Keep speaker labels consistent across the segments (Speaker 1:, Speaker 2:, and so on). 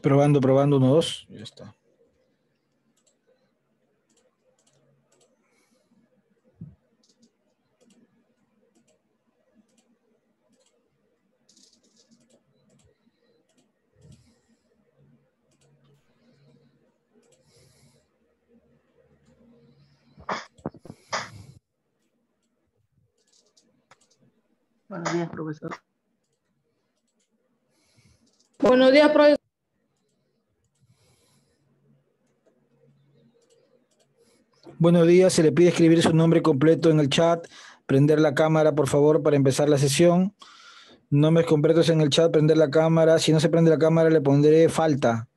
Speaker 1: Probando, probando, uno, dos. Ya está.
Speaker 2: Buenos días, profesor.
Speaker 3: Buenos días, profesor.
Speaker 1: Buenos días, se le pide escribir su nombre completo en el chat, prender la cámara, por favor, para empezar la sesión. Nombres completos en el chat, prender la cámara. Si no se prende la cámara, le pondré falta.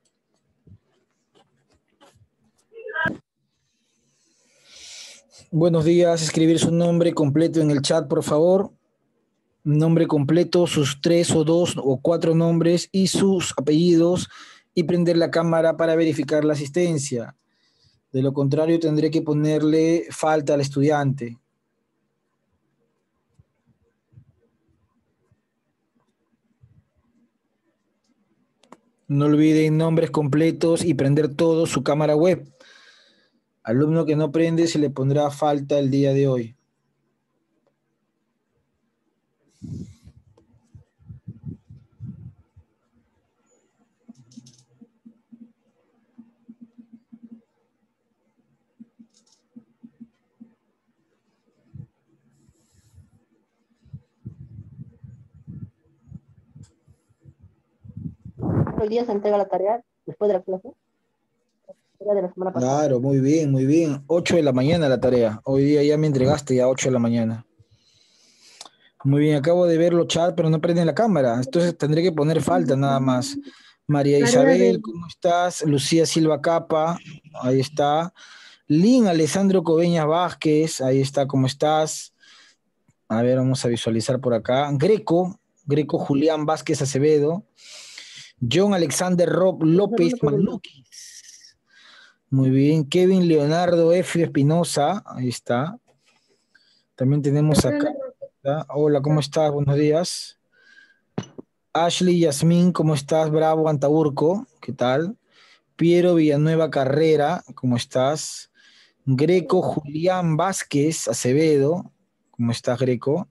Speaker 1: Buenos días, escribir su nombre completo en el chat, por favor. Nombre completo, sus 3 o 2 o 4 nombres y sus apellidos, y prender la cámara para verificar la asistencia. De lo contrario, tendré que ponerle falta al estudiante. No olviden nombres completos y prender todo su cámara web. Alumno que no prende, se le pondrá falta el día de hoy.
Speaker 2: Hoy día se entrega la tarea después de la clase. Era de la semana pasada.
Speaker 1: Claro, muy bien, muy bien. 8 de la mañana la tarea. Hoy día ya me entregaste ya 8 de la mañana. Muy bien, acabo de ver los chats, pero no prenden la cámara. Entonces tendré que poner falta nada más. María Isabel, ¿cómo estás? Lucía Silva Capa, ahí está. Lin Alessandro Coveñas Vázquez, ahí está, ¿cómo estás? A ver, vamos a visualizar por acá. Greco Julián Vázquez Acevedo. John Alexander Rob López Maluquis. Muy bien. Kevin Leonardo F. Espinosa, ahí está. También tenemos acá. Hola, ¿cómo estás? Buenos días. Ashley Yasmín, ¿cómo estás? Bravo Antaurco, ¿qué tal? Piero Villanueva Carrera, ¿cómo estás? Greco Julián Vázquez Acevedo, ¿cómo estás, Greco?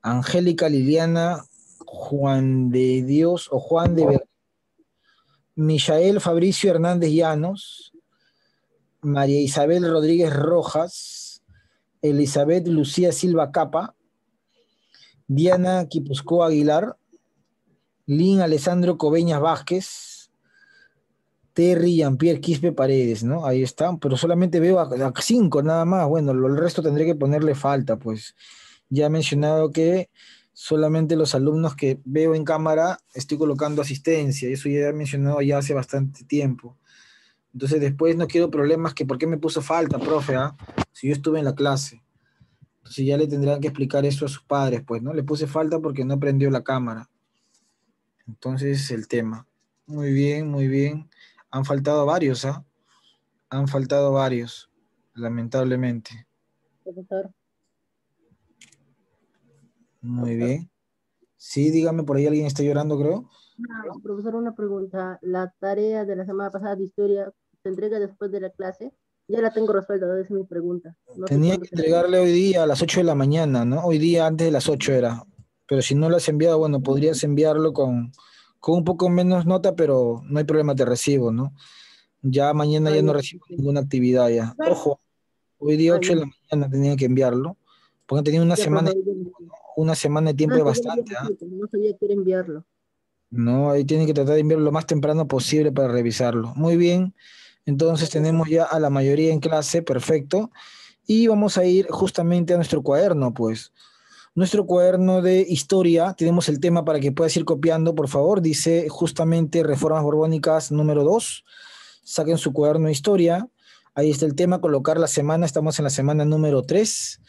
Speaker 1: Angélica Liliana Juan de Dios o Juan de Ver. Michael Fabricio Hernández Llanos, María Isabel Rodríguez Rojas, Elizabeth Lucía Silva Capa, Diana Quipusco Aguilar, Lin Alessandro Coveñas Vázquez, Terry Jean-Pierre Quispe Paredes, ¿no? Ahí están, pero solamente veo a 5 nada más. Bueno, el resto tendré que ponerle falta, pues. Ya he mencionado que solamente los alumnos que veo en cámara estoy colocando asistencia, y eso ya he mencionado ya hace bastante tiempo. Entonces después no quiero problemas que por qué me puso falta, profe, ¿ah? Si yo estuve en la clase. Entonces ya le tendrán que explicar eso a sus padres, pues, ¿no? Le puse falta porque no prendió la cámara. Entonces el tema. Muy bien, muy bien. Han faltado varios, ¿ah? Han faltado varios, lamentablemente.
Speaker 2: Profesor.
Speaker 1: Muy bien. Sí, dígame, por ahí alguien está llorando, creo.
Speaker 2: No, profesor, una pregunta. La tarea de la semana pasada de historia se entrega después de la clase. Ya la tengo resuelta, esa es mi pregunta. No sé
Speaker 1: Tenía
Speaker 2: cuándo
Speaker 1: que
Speaker 2: será.
Speaker 1: entregarle hoy día a las 8 de la mañana, ¿no? Hoy día antes de las 8 era. Pero si no lo has enviado, bueno, podrías enviarlo con un poco menos nota, pero no hay problema, te recibo, ¿no? Ya mañana ya no recibo ninguna actividad ya. Ojo, hoy día 8 de la mañana tenía que enviarlo, porque tenía
Speaker 2: Ya, profesor,
Speaker 1: una semana de tiempo
Speaker 2: no,
Speaker 1: de
Speaker 2: pues ya lo había
Speaker 1: bastante, ¿ah?
Speaker 2: resuelto, no sabía que era enviarlo.
Speaker 1: No, ahí tienen que tratar de enviarlo lo más temprano posible para revisarlo. Muy bien, entonces tenemos ya a la mayoría en clase, perfecto. Y vamos a ir justamente a nuestro cuaderno, pues. Nuestro cuaderno de historia, tenemos el tema para que puedas ir copiando, por favor. Dice justamente Reformas Borbónicas número 2. Saquen su cuaderno de historia. Ahí está el tema, colocar la semana. Estamos en la semana número 3.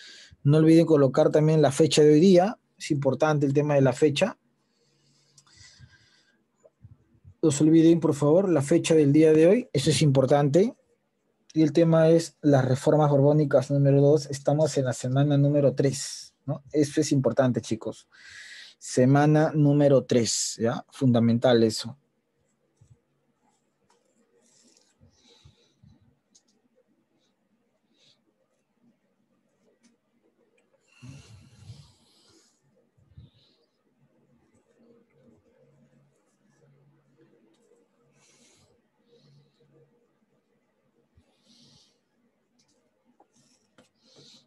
Speaker 1: No olviden colocar también la fecha de hoy día. Es importante el tema de la fecha. No se olviden, por favor, la fecha del día de hoy. Eso es importante. Y el tema es las reformas borbónicas número 2. Estamos en la semana número 3, ¿no? Eso es importante, chicos. Semana número 3, ¿ya? Fundamental eso.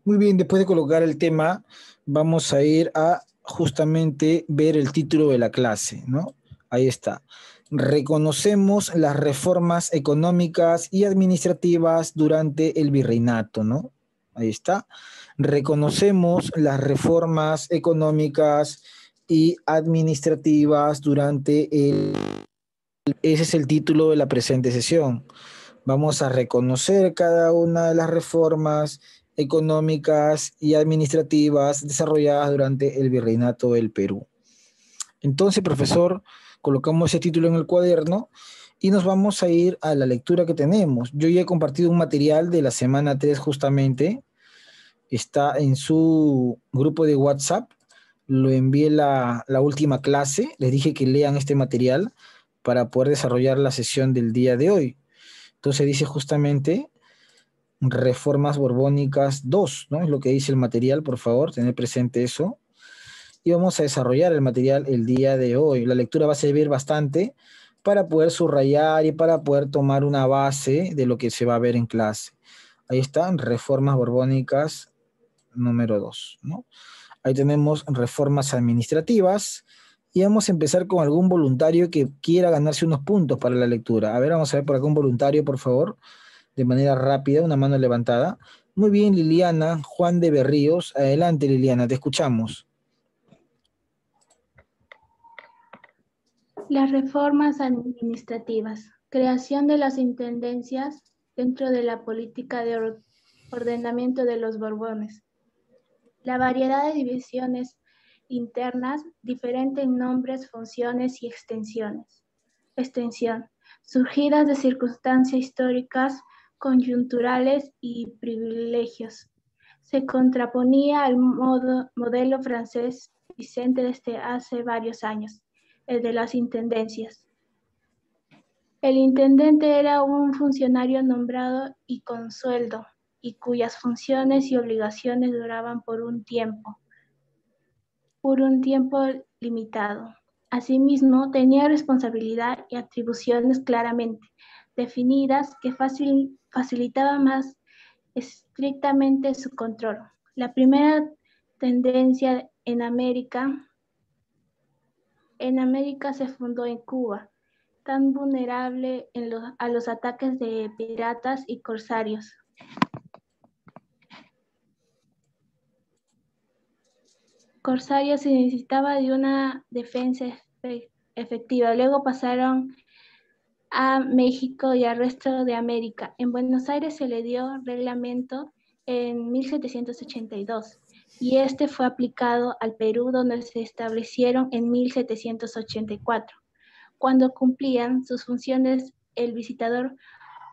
Speaker 1: Muy bien, después de colocar el tema, vamos a ir a justamente ver el título de la clase, ¿no? Ahí está. Reconocemos las reformas económicas y administrativas durante el virreinato, ¿no? Ahí está. Reconocemos las reformas económicas y administrativas durante el... Ese es el título de la presente sesión. Vamos a reconocer cada una de las reformas económicas y administrativas desarrolladas durante el virreinato del Perú. Entonces, profesor, colocamos ese título en el cuaderno y nos vamos a ir a la lectura que tenemos. Yo ya he compartido un material de la semana 3 justamente, está en su grupo de WhatsApp, lo envié la última clase, les dije que lean este material para poder desarrollar la sesión del día de hoy. Entonces dice justamente Reformas Borbónicas 2, ¿no? Es lo que dice el material, por favor, tener presente eso. Y vamos a desarrollar el material el día de hoy. La lectura va a servir bastante para poder subrayar y para poder tomar una base de lo que se va a ver en clase. Ahí están, Reformas Borbónicas número 2, ¿no? Ahí tenemos reformas administrativas y vamos a empezar con algún voluntario que quiera ganarse unos puntos para la lectura. A ver, vamos a ver por acá un voluntario, por favor, de manera rápida, una mano levantada. Muy bien, Liliana, Juan de Berríos. Adelante, Liliana, te escuchamos.
Speaker 4: Las reformas administrativas. Creación de las intendencias dentro de la política de ordenamiento de los Borbones. La variedad de divisiones internas, diferente en nombres, funciones y extensiones. Extensión. Surgidas de circunstancias históricas, conjunturales y privilegios. Se contraponía al modelo francés vigente desde hace varios años, el de las intendencias. El intendente era un funcionario nombrado y con sueldo, y cuyas funciones y obligaciones duraban por un tiempo limitado. Asimismo, tenía responsabilidad y atribuciones claramente definidas que facilitaban más estrictamente su control. La primera tendencia en América se fundó en Cuba, tan vulnerable a los ataques de piratas y corsarios. Se necesitaba de una defensa efectiva. Luego pasaron a México y al resto de América. En Buenos Aires se le dio reglamento en 1782 y este fue aplicado al Perú, donde se establecieron en 1784. Cuando cumplían sus funciones el visitador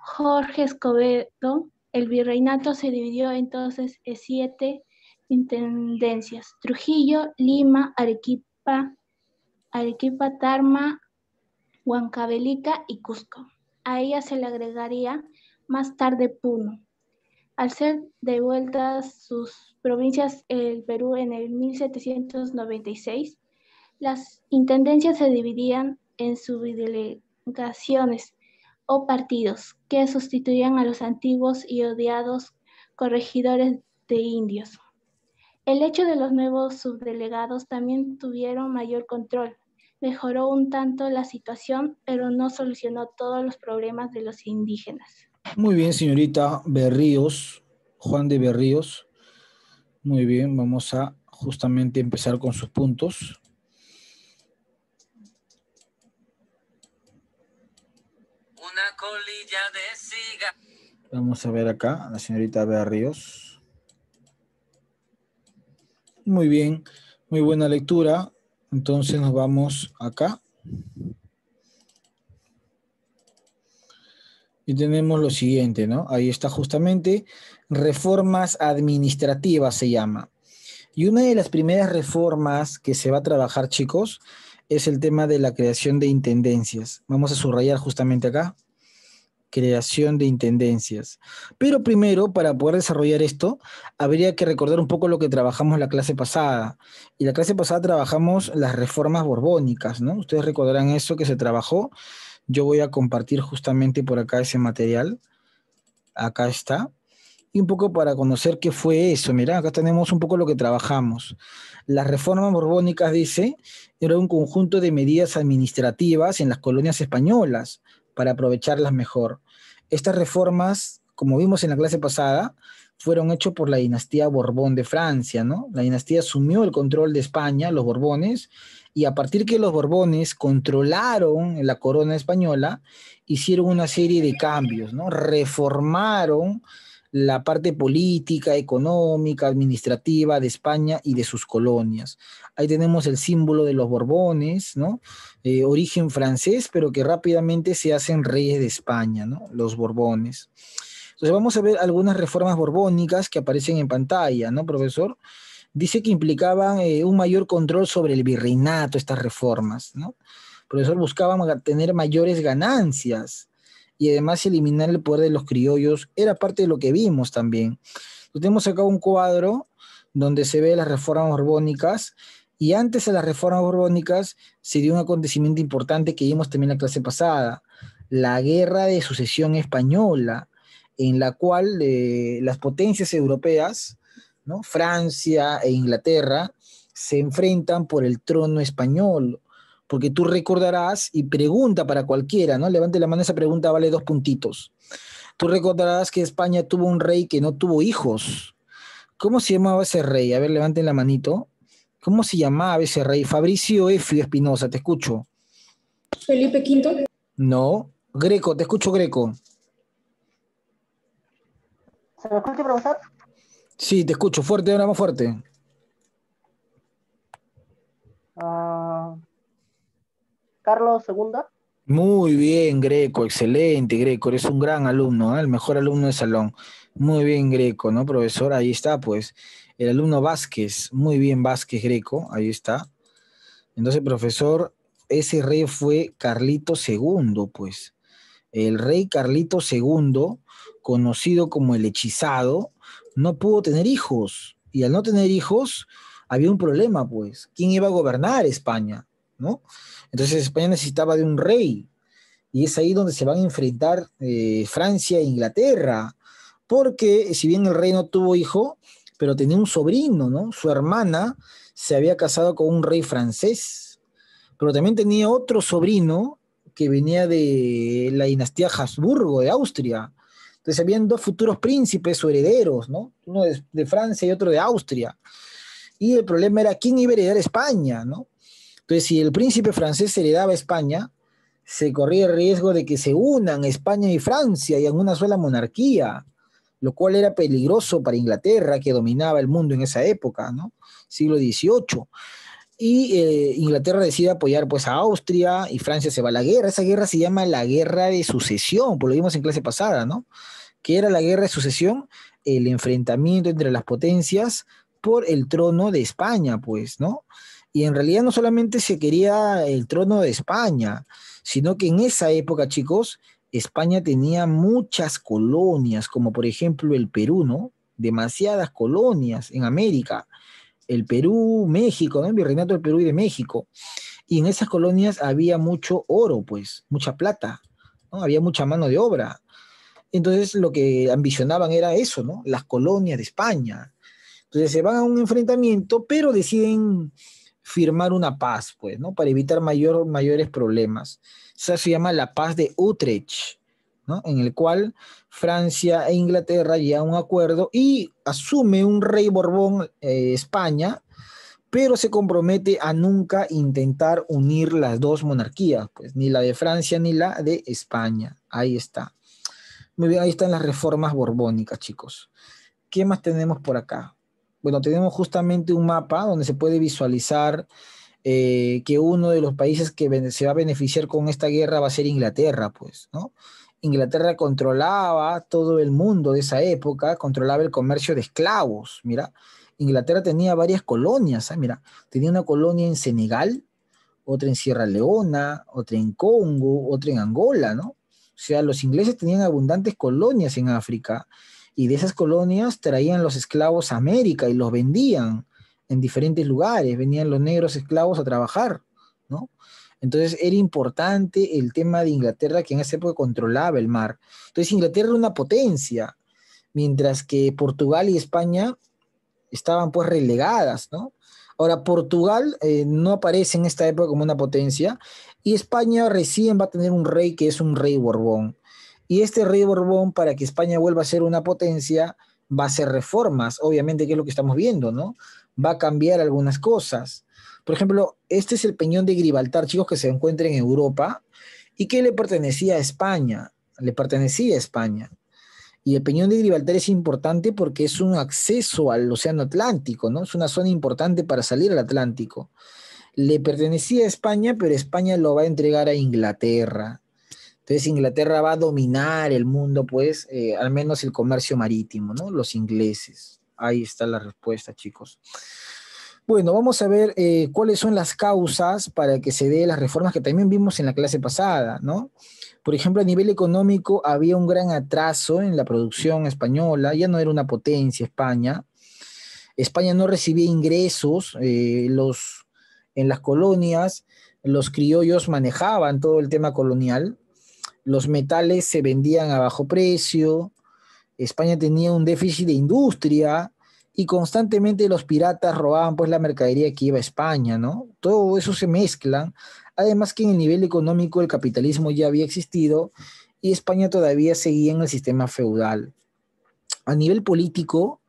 Speaker 4: Jorge Escobedo, el virreinato se dividió entonces en 7 intendencias: Trujillo, Lima, Arequipa, Tarma, Huancavelica y Cusco. A ella se le agregaría más tarde Puno. Al ser devueltas sus provincias el Perú en el 1796, las intendencias se dividían en subdelegaciones o partidos que sustituían a los antiguos y odiados corregidores de indios. El hecho de los nuevos subdelegados también tuvieron mayor control. Mejoró un tanto la situación, pero no solucionó todos los problemas de los indígenas.
Speaker 1: Muy bien, señorita Berríos, Juan de Berríos. Muy bien, vamos a justamente empezar con sus puntos.
Speaker 5: Una colilla de cigarro.
Speaker 1: Vamos a ver acá a la señorita Berríos. Muy bien, muy buena lectura. Entonces nos vamos acá. Y tenemos lo siguiente, ¿no? Ahí está justamente reformas administrativas se llama. Y una de las primeras reformas que se va a trabajar, chicos, es el tema de la creación de intendencias. Vamos a subrayar justamente acá. Creación de intendencias. Pero primero, para poder desarrollar esto, habría que recordar un poco lo que trabajamos la clase pasada. Y la clase pasada trabajamos las reformas borbónicas, ¿no? Ustedes recordarán eso que se trabajó. Yo voy a compartir justamente por acá ese material. Acá está. Y un poco para conocer qué fue eso. Mira, acá tenemos un poco lo que trabajamos. Las reformas borbónicas, dice, era un conjunto de medidas administrativas en las colonias españolas para aprovecharlas mejor. Estas reformas, como vimos en la clase pasada, fueron hechos por la dinastía Borbón de Francia, ¿no? La dinastía asumió el control de España, los Borbones, y a partir que los Borbones controlaron la corona española, hicieron una serie de cambios, ¿no? Reformaron la parte política, económica, administrativa de España y de sus colonias. Ahí tenemos el símbolo de los Borbones, ¿no? Origen francés, pero que rápidamente se hacen reyes de España, ¿no? Los Borbones. Entonces vamos a ver algunas reformas borbónicas que aparecen en pantalla, ¿no, profesor? Dice que implicaban un mayor control sobre el virreinato, estas reformas, ¿no? Profesor, buscaban tener mayores ganancias y además eliminar el poder de los criollos, era parte de lo que vimos también. Entonces, tenemos acá un cuadro donde se ve las reformas borbónicas, y antes de las reformas borbónicas se dio un acontecimiento importante que vimos también en la clase pasada, la Guerra de Sucesión Española, en la cual las potencias europeas, ¿no? Francia e Inglaterra, se enfrentan por el trono español, porque tú recordarás, y pregunta para cualquiera, ¿no? Levante la mano, esa pregunta vale 2 puntitos. Tú recordarás que España tuvo un rey que no tuvo hijos. ¿Cómo se llamaba ese rey? A ver, levanten la manito. ¿Cómo se llamaba ese rey? Fabricio Efio Espinosa, te escucho.
Speaker 3: Felipe V.
Speaker 1: No. Greco, te escucho, Greco.
Speaker 2: ¿Se me escucha, profesor?
Speaker 1: Sí, te escucho, fuerte, ahora más fuerte.
Speaker 2: Carlos II.
Speaker 1: Muy bien, Greco, excelente, Greco, eres un gran alumno, ¿eh? El mejor alumno de salón. Muy bien, Greco, ¿no, profesor? Ahí está, pues, el alumno Vázquez, muy bien, Vázquez Greco, ahí está. Entonces, profesor, ese rey fue Carlito II, pues. El rey Carlito II, conocido como el hechizado, no pudo tener hijos. Y al no tener hijos, había un problema, pues. ¿Quién iba a gobernar España? ¿No? Entonces España necesitaba de un rey. Y es ahí donde se van a enfrentar Francia e Inglaterra. Porque si bien el rey no tuvo hijo, pero tenía un sobrino, ¿no? Su hermana se había casado con un rey francés, pero también tenía otro sobrino que venía de la dinastía Habsburgo de Austria. Entonces habían 2 futuros príncipes o herederos, ¿no? Uno de Francia y otro de Austria. Y el problema era quién iba a heredar España, ¿no? Entonces, si el príncipe francés heredaba España, se corría el riesgo de que se unan España y Francia y en una sola monarquía, lo cual era peligroso para Inglaterra, que dominaba el mundo en esa época, ¿no? Siglo XVIII. Y Inglaterra decide apoyar pues a Austria y Francia se va a la guerra. Esa guerra se llama la Guerra de Sucesión, por lo vimos en clase pasada, ¿no? ¿Qué era la Guerra de Sucesión? El enfrentamiento entre las potencias por el trono de España, pues, ¿no? Y en realidad no solamente se quería el trono de España, sino que en esa época, chicos, España tenía muchas colonias, como por ejemplo el Perú, ¿no? Demasiadas colonias en América. El Perú, México, ¿no? El virreinato del Perú y de México. Y en esas colonias había mucho oro, pues, mucha plata, ¿no? Había mucha mano de obra. Entonces lo que ambicionaban era eso, ¿no? Las colonias de España. Entonces se van a un enfrentamiento, pero deciden firmar una paz, pues, ¿no? Para evitar mayores problemas. Esa se llama la paz de Utrecht, ¿no? En el cual Francia e Inglaterra llegan a un acuerdo y asume un rey Borbón España, pero se compromete a nunca intentar unir las 2 monarquías, pues, ni la de Francia ni la de España. Ahí está. Muy bien, ahí están las reformas borbónicas, chicos. ¿Qué más tenemos por acá? Bueno, tenemos justamente un mapa donde se puede visualizar que uno de los países que se va a beneficiar con esta guerra va a ser Inglaterra, pues, ¿no? Inglaterra controlaba todo el mundo de esa época, controlaba el comercio de esclavos. Mira, Inglaterra tenía varias colonias, ¿eh? Mira, tenía una colonia en Senegal, otra en Sierra Leona, otra en Congo, otra en Angola, ¿no? O sea, los ingleses tenían abundantes colonias en África y de esas colonias traían los esclavos a América y los vendían en diferentes lugares, venían los negros esclavos a trabajar, ¿no? Entonces era importante el tema de Inglaterra, que en esa época controlaba el mar. Entonces Inglaterra era una potencia, mientras que Portugal y España estaban pues relegadas, ¿no? Ahora, Portugal no aparece en esta época como una potencia y España recién va a tener un rey que es un rey Borbón. Y este rey Borbón, para que España vuelva a ser una potencia, va a hacer reformas, obviamente, que es lo que estamos viendo, ¿no? Va a cambiar algunas cosas. Por ejemplo, este es el Peñón de Gibraltar, chicos, que se encuentra en Europa y que le pertenecía a España, le pertenecía a España. Y el Peñón de Gibraltar es importante porque es un acceso al Océano Atlántico, ¿no? Es una zona importante para salir al Atlántico. Le pertenecía a España, pero España lo va a entregar a Inglaterra. Entonces Inglaterra va a dominar el mundo, pues, al menos el comercio marítimo, ¿no? Los ingleses. Ahí está la respuesta, chicos. Bueno, vamos a ver cuáles son las causas para que se dé las reformas que también vimos en la clase pasada, ¿no? Por ejemplo, a nivel económico había un gran atraso en la producción española, ya no era una potencia España. España no recibía ingresos, en las colonias los criollos manejaban todo el tema colonial, los metales se vendían a bajo precio, España tenía un déficit de industria y constantemente los piratas robaban pues la mercadería que iba a España, ¿no? Todo eso se mezcla. Además que en el nivel económico el capitalismo ya había existido y España todavía seguía en el sistema feudal. A nivel político,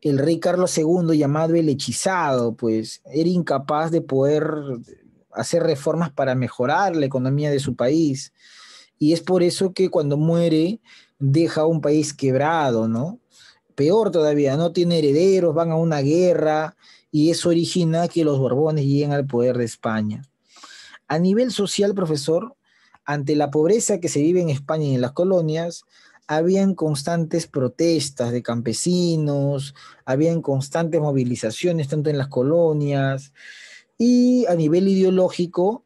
Speaker 1: el rey Carlos II, llamado el hechizado, pues era incapaz de poder hacer reformas para mejorar la economía de su país. Y es por eso que cuando muere deja un país quebrado, ¿no? Peor todavía, no tiene herederos, van a una guerra y eso origina que los Borbones lleguen al poder de España. A nivel social, profesor, ante la pobreza que se vive en España y en las colonias, habían constantes protestas de campesinos, habían constantes movilizaciones tanto en las colonias y a nivel ideológico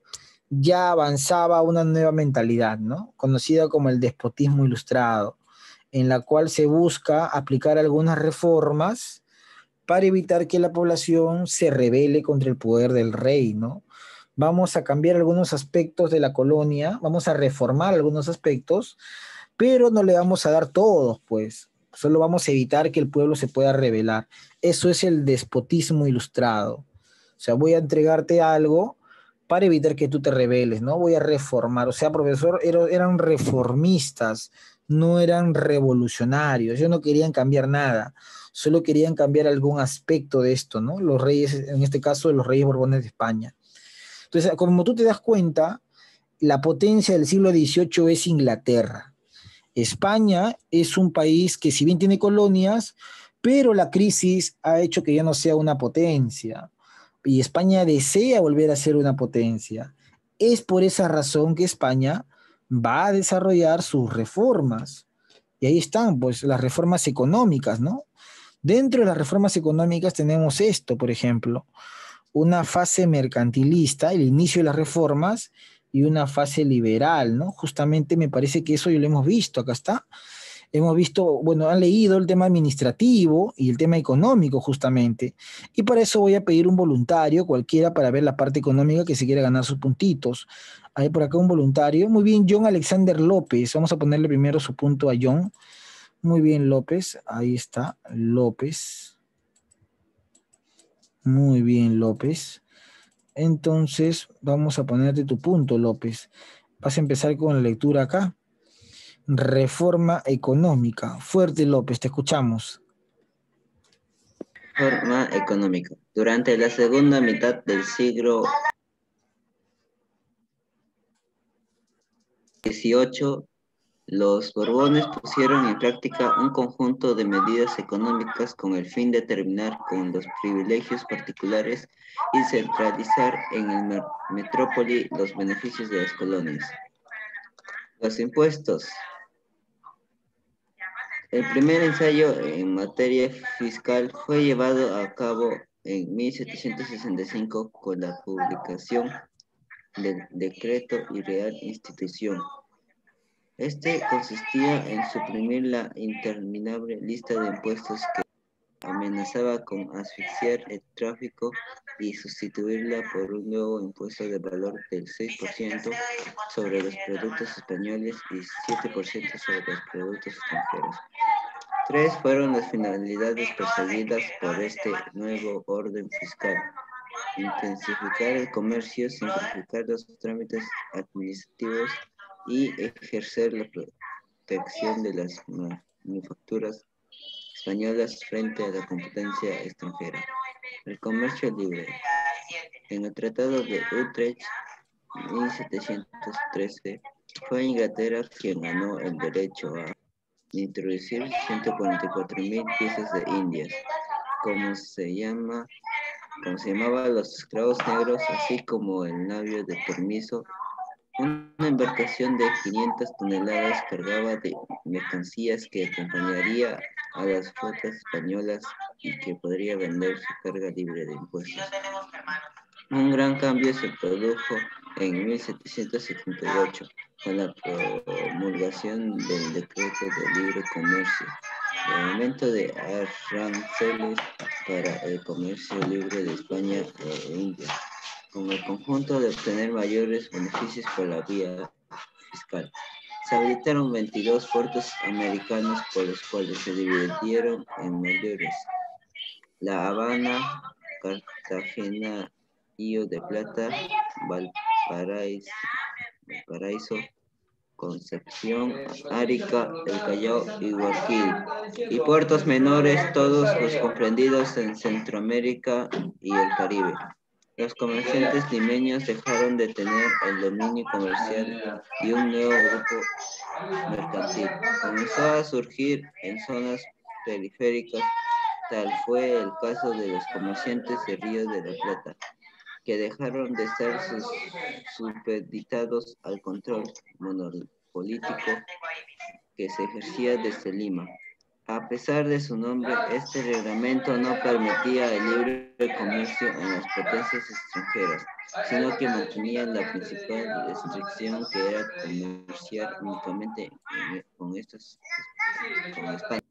Speaker 1: ya avanzaba una nueva mentalidad, ¿no? Conocida como el despotismo ilustrado, en la cual se busca aplicar algunas reformas para evitar que la población se rebele contra el poder del rey, ¿no? Vamos a cambiar algunos aspectos de la colonia, vamos a reformar algunos aspectos, pero no le vamos a dar todos, pues. Solo vamos a evitar que el pueblo se pueda rebelar. Eso es el despotismo ilustrado. O sea, voy a entregarte algo para evitar que tú te rebeles, ¿no? Voy a reformar. O sea, profesor, eran reformistas, no eran revolucionarios. Ellos no querían cambiar nada, solo querían cambiar algún aspecto de esto, ¿no? Los reyes, en este caso, los reyes Borbones de España. Entonces, como tú te das cuenta, la potencia del siglo XVIII es Inglaterra. España es un país que si bien tiene colonias, pero la crisis ha hecho que ya no sea una potencia. Y España desea volver a ser una potencia. Es por esa razón que España va a desarrollar sus reformas. Y ahí están, pues, las reformas económicas, ¿no? Dentro de las reformas económicas tenemos esto, por ejemplo, una fase mercantilista, el inicio de las reformas, y una fase liberal, ¿no? Justamente me parece que eso ya lo hemos visto, acá está. Hemos visto, bueno, han leído el tema administrativo y el tema económico justamente. Y para eso voy a pedir un voluntario, cualquiera, para ver la parte económica que se quiera ganar sus puntitos. Hay por acá un voluntario. Muy bien, John Alexander López. Vamos a ponerle primero su punto a John. Muy bien, López. Ahí está, López. Muy bien, López. Entonces, vamos a ponerte tu punto, López. Vas a empezar con la lectura acá. Reforma económica. Fuerte, López, te escuchamos.
Speaker 6: Reforma económica. Durante la segunda mitad del siglo XVIII, los Borbones pusieron en práctica un conjunto de medidas económicas con el fin de terminar con los privilegios particulares y centralizar en el metrópoli los beneficios de las colonias. Los impuestos. El primer ensayo en materia fiscal fue llevado a cabo en 1765 con la publicación del Decreto y Real Institución. Este consistía en suprimir la interminable lista de impuestos que amenazaba con asfixiar el tráfico y sustituirla por un nuevo impuesto de valor del 6% sobre los productos españoles y 7% sobre los productos extranjeros. Tres fueron las finalidades perseguidas por este nuevo orden fiscal: intensificar el comercio, simplificar los trámites administrativos y ejercer la protección de las manufacturas españolas frente a la competencia extranjera. El comercio libre. En el Tratado de Utrecht, 1713, fue Inglaterra quien ganó el derecho a introducir 144.000 piezas de indias, como se llamaba los esclavos negros, así como el navío de permiso. Una embarcación de 500 toneladas cargaba de mercancías que acompañaría a las flotas españolas y que podría vender su carga libre de impuestos. Un gran cambio se produjo en 1778 con la promulgación del Decreto de Libre Comercio, el aumento de aranceles para el comercio libre de España e India, con el conjunto de obtener mayores beneficios por la vía fiscal. Se habilitaron 22 puertos americanos por los cuales se dividieron en mayores: La Habana, Cartagena, Río de Plata, Valparaíso, Concepción, Arica, El Callao y Guayaquil, y puertos menores, todos los comprendidos en Centroamérica y el Caribe. Los comerciantes limeños dejaron de tener el dominio comercial y un nuevo grupo mercantil comenzó a surgir en zonas periféricas. Tal fue el caso de los comerciantes de Río de la Plata, que dejaron de estar supeditados al control monopolítico que se ejercía desde Lima. A pesar de su nombre, este reglamento no permitía el libre comercio en las potencias extranjeras, sino que mantenía la principal restricción, que era comerciar únicamente con España.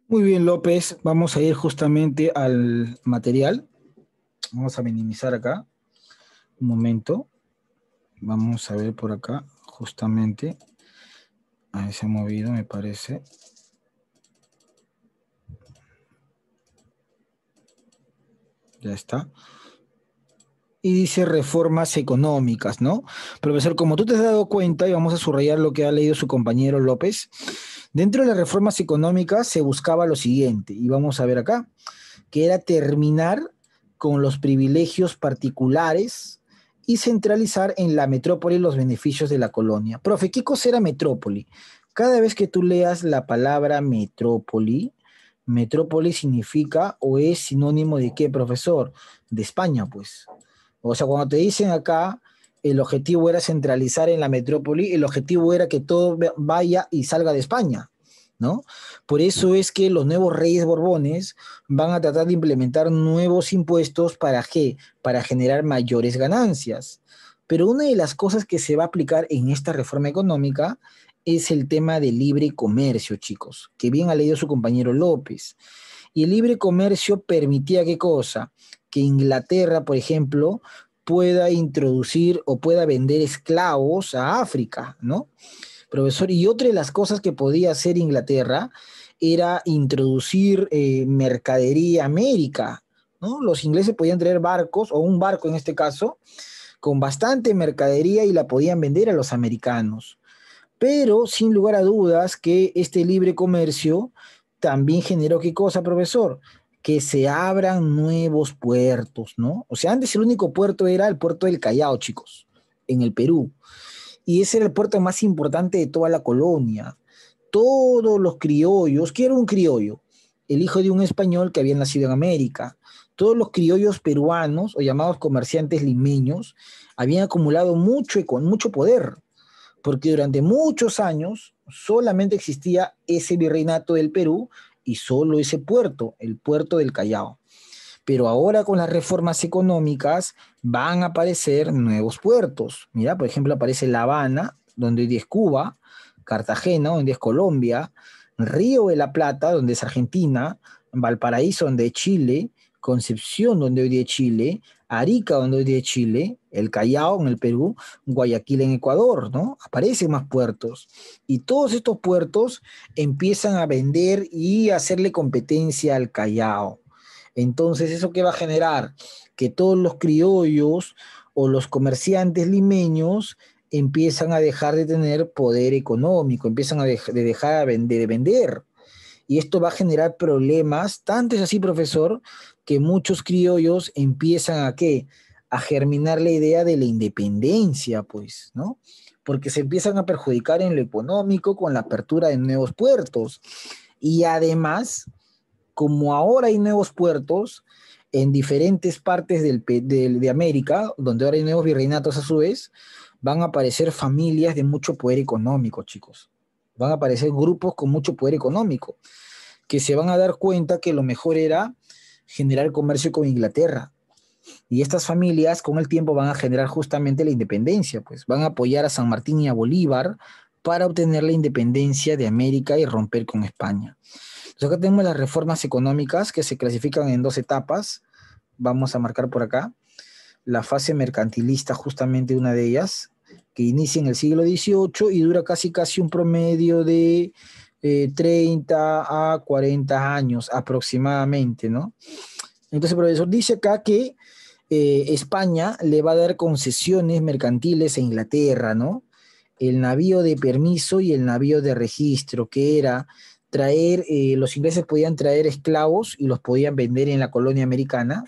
Speaker 1: Muy bien, López, vamos a ir justamente al material. Vamos a minimizar acá. Un momento. Vamos a ver por acá, justamente. Ahí se ha movido, me parece. Ya está. Y dice reformas económicas, ¿no? Profesor, como tú te has dado cuenta, y vamos a subrayar lo que ha leído su compañero López, dentro de las reformas económicas se buscaba lo siguiente, y vamos a ver acá, que era terminar con los privilegios particulares y centralizar en la metrópoli los beneficios de la colonia. Profe, ¿qué cosa era metrópoli? Cada vez que tú leas la palabra metrópoli, metrópoli significa o es sinónimo de ¿qué, profesor? De España, pues. O sea, cuando te dicen acá, el objetivo era centralizar en la metrópoli, el objetivo era que todo vaya y salga de España, ¿no? Por eso es que los nuevos reyes borbones van a tratar de implementar nuevos impuestos ¿para qué? Para generar mayores ganancias. Pero una de las cosas que se va a aplicar en esta reforma económica es el tema del libre comercio, chicos, que bien ha leído su compañero López. Y el libre comercio permitía ¿qué cosa? Que Inglaterra, por ejemplo, pueda introducir o pueda vender esclavos a África, ¿no? Profesor, y otra de las cosas que podía hacer Inglaterra era introducir mercadería a América, ¿no? Los ingleses podían traer barcos, o un barco en este caso, con bastante mercadería y la podían vender a los americanos. Pero sin lugar a dudas que este libre comercio también generó ¿qué cosa, profesor? Que se abran nuevos puertos, ¿no? O sea, antes el único puerto era el puerto del Callao, chicos, en el Perú. Y ese era el puerto más importante de toda la colonia. Todos los criollos, ¿qué era un criollo? El hijo de un español que había nacido en América. Todos los criollos peruanos, o llamados comerciantes limeños, habían acumulado mucho poder, porque durante muchos años solamente existía ese virreinato del Perú y solo ese puerto, el puerto del Callao. Pero ahora con las reformas económicas van a aparecer nuevos puertos. Mira, por ejemplo, aparece La Habana, donde hoy día es Cuba, Cartagena, donde es Colombia, Río de la Plata, donde es Argentina, Valparaíso, donde es Chile, Concepción, donde hoy día es Chile, Arica, donde hoy día es Chile, el Callao en el Perú, Guayaquil en Ecuador, ¿no? Aparecen más puertos. Y todos estos puertos empiezan a vender y a hacerle competencia al Callao. Entonces, ¿eso qué va a generar? Que todos los criollos o los comerciantes limeños empiezan a dejar de tener poder económico, empiezan a dejar de vender. Y esto va a generar problemas, tanto es así, profesor, que muchos criollos empiezan a ¿qué? A germinar la idea de la independencia, pues, ¿no? Porque se empiezan a perjudicar en lo económico con la apertura de nuevos puertos. Y además, como ahora hay nuevos puertos en diferentes partes de América, donde ahora hay nuevos virreinatos a su vez, van a aparecer familias de mucho poder económico, chicos. Van a aparecer grupos con mucho poder económico que se van a dar cuenta que lo mejor era generar comercio con Inglaterra. Y estas familias con el tiempo van a generar justamente la independencia, pues van a apoyar a San Martín y a Bolívar para obtener la independencia de América y romper con España. Entonces acá tenemos las reformas económicas que se clasifican en dos etapas. Vamos a marcar por acá la fase mercantilista, justamente una de ellas, que inicia en el siglo XVIII y dura casi un promedio de 30 a 40 años aproximadamente, ¿no? Entonces el profesor dice acá que España le va a dar concesiones mercantiles a Inglaterra, ¿no? El navío de permiso y el navío de registro, que era traer, los ingleses podían traer esclavos y los podían vender en la colonia americana,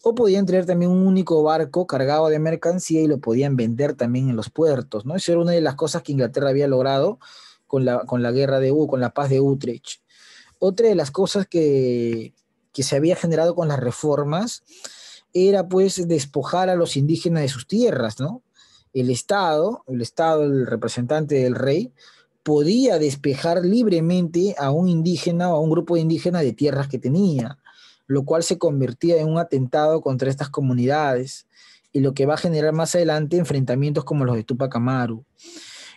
Speaker 1: o podían traer también un único barco cargado de mercancía y lo podían vender también en los puertos, ¿no? Eso era una de las cosas que Inglaterra había logrado con la guerra con la paz de Utrecht. Otra de las cosas que se había generado con las reformas era pues despojar a los indígenas de sus tierras, ¿no? El representante del rey, podía despejar libremente a un indígena o a un grupo de indígenas de tierras que tenía, lo cual se convertía en un atentado contra estas comunidades y lo que va a generar más adelante enfrentamientos como los de Tupac Amaru.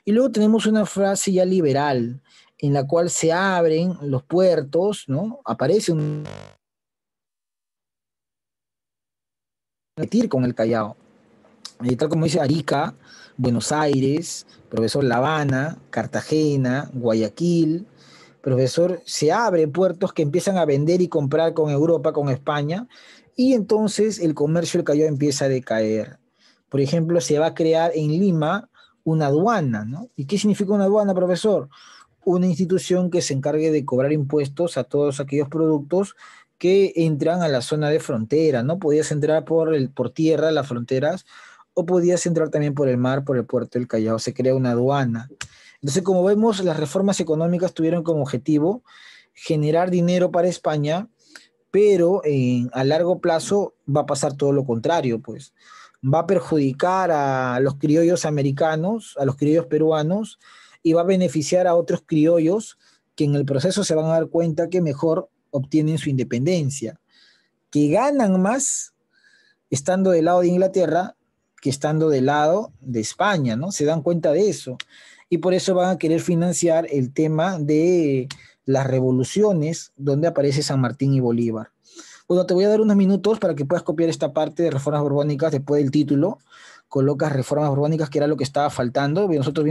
Speaker 1: Y luego tenemos una frase ya liberal, en la cual se abren los puertos, ¿no? Aparece un con el Callao. Tal como dice Arica, Buenos Aires, profesor La Habana, Cartagena, Guayaquil, profesor, se abren puertos que empiezan a vender y comprar con Europa, con España, y entonces el comercio del Callao empieza a decaer. Por ejemplo, se va a crear en Lima una aduana, ¿no? ¿Y qué significa una aduana, profesor? Una institución que se encargue de cobrar impuestos a todos aquellos productos que entran a la zona de frontera, ¿no? Podías entrar por tierra, las fronteras, o podías entrar también por el mar, por el puerto del Callao. Se crea una aduana. Entonces, como vemos, las reformas económicas tuvieron como objetivo generar dinero para España, pero a largo plazo va a pasar todo lo contrario, pues va a perjudicar a los criollos americanos, a los criollos peruanos, y va a beneficiar a otros criollos que en el proceso se van a dar cuenta que mejor obtienen su independencia, que ganan más estando del lado de Inglaterra que estando del lado de España, ¿no? Se dan cuenta de eso. Y por eso van a querer financiar el tema de las revoluciones donde aparece San Martín y Bolívar. Bueno, te voy a dar unos minutos para que puedas copiar esta parte de reformas borbónicas después del título. Colocas reformas borbónicas, que era lo que estaba faltando. Nosotros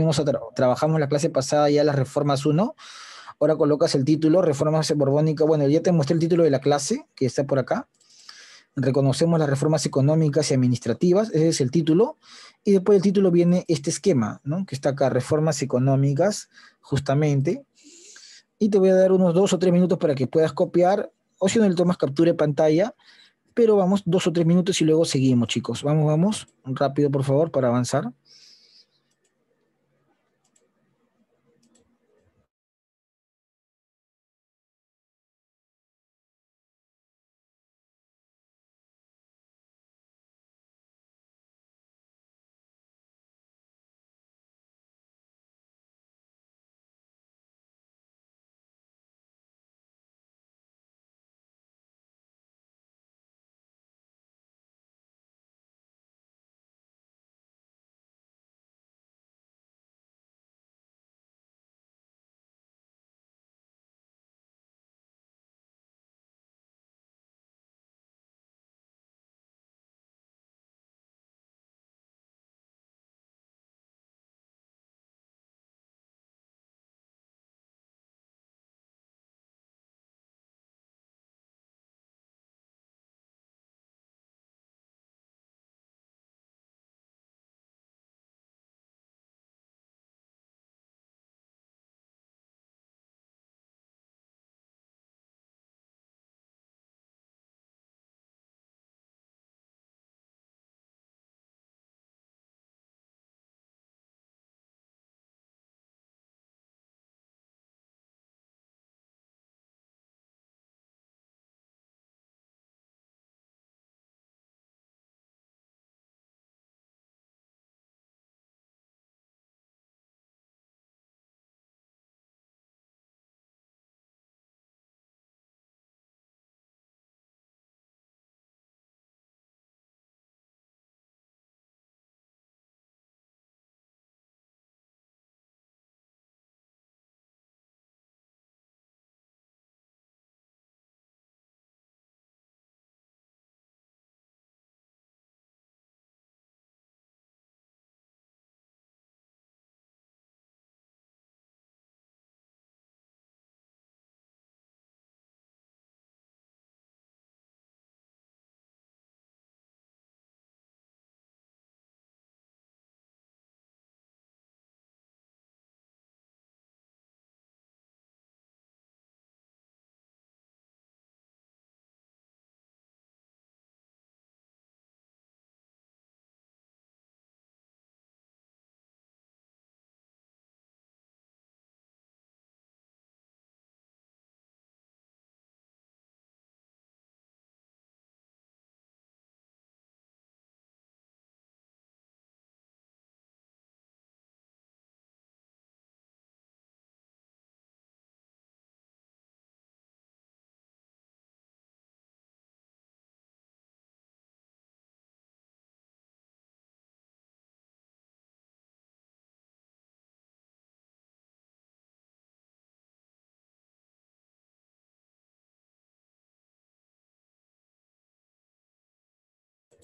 Speaker 1: trabajamos la clase pasada ya las reformas uno. Ahora colocas el título, reformas borbónicas. Bueno, ya te mostré el título de la clase, que está por acá. Reconocemos las reformas económicas y administrativas, ese es el título, y después del título viene este esquema, ¿no? Que está acá, reformas económicas, justamente, y te voy a dar unos 2 o 3 minutos para que puedas copiar, o si no le tomas captura de pantalla, pero vamos 2 o 3 minutos y luego seguimos, chicos. Vamos, rápido por favor para avanzar.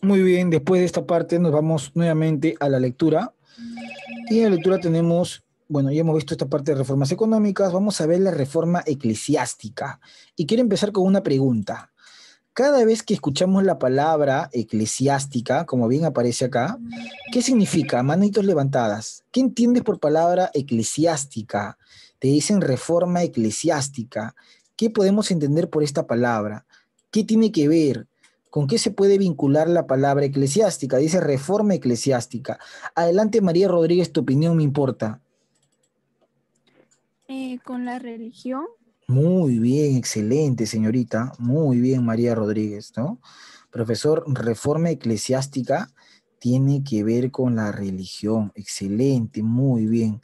Speaker 1: Muy bien, después de esta parte nos vamos nuevamente a la lectura. Y en la lectura tenemos, bueno, ya hemos visto esta parte de reformas económicas, vamos a ver la reforma eclesiástica. Y quiero empezar con una pregunta. Cada vez que escuchamos la palabra eclesiástica, como bien aparece acá, ¿qué significa? Manitos levantadas. ¿Qué entiendes por palabra eclesiástica? Te dicen reforma eclesiástica. ¿Qué podemos entender por esta palabra? ¿Qué tiene que ver? ¿Con qué se puede vincular la palabra eclesiástica? Dice reforma eclesiástica. Adelante, María Rodríguez, tu opinión me importa.
Speaker 7: Con la religión.
Speaker 1: Muy bien, excelente, señorita. Muy bien, María Rodríguez, ¿no? Profesor, reforma eclesiástica tiene que ver con la religión. Excelente, muy bien,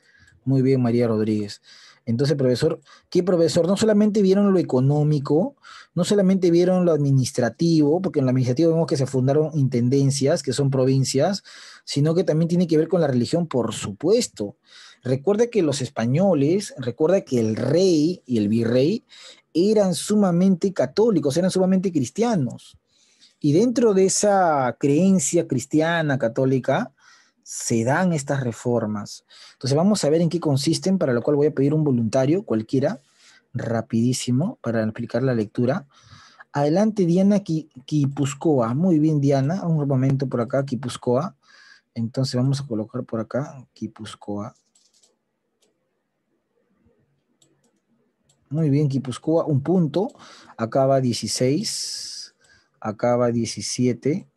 Speaker 1: María Rodríguez. Entonces, profesor, ¿qué profesor? No solamente vieron lo económico, no solamente vieron lo administrativo, porque en lo administrativo vemos que se fundaron intendencias, que son provincias, sino que también tiene que ver con la religión, por supuesto. Recuerda que los españoles, recuerda que el rey y el virrey eran sumamente católicos, eran sumamente cristianos. Y dentro de esa creencia cristiana, católica, se dan estas reformas. Entonces vamos a ver en qué consisten, para lo cual voy a pedir un voluntario, cualquiera, rapidísimo, para explicar la lectura. Adelante, Diana Quipuscoa. Muy bien, Diana. Un momento por acá, Quipuscoa. Entonces vamos a colocar por acá, Quipuscoa. Muy bien, Guipúzcoa, un punto. Acaba 16. Acaba 17.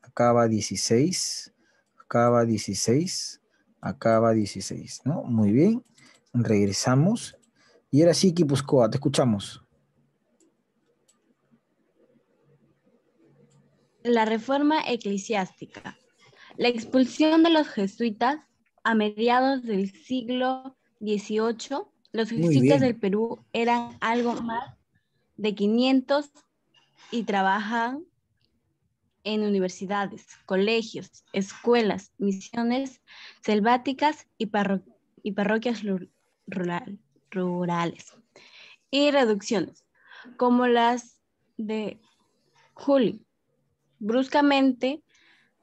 Speaker 1: Acaba 16. Acaba 16. Acaba 16, ¿no? Muy bien. Regresamos. Y ahora sí, Guipúzcoa, te escuchamos.
Speaker 8: La reforma eclesiástica. La expulsión de los jesuitas a mediados del siglo XVIII. Los
Speaker 1: Muy
Speaker 8: jesuitas
Speaker 1: bien.
Speaker 8: del Perú eran algo más de 500 y trabajan en universidades, colegios, escuelas, misiones selváticas y parroquias rurales. Y reducciones, como las de Julio. Bruscamente,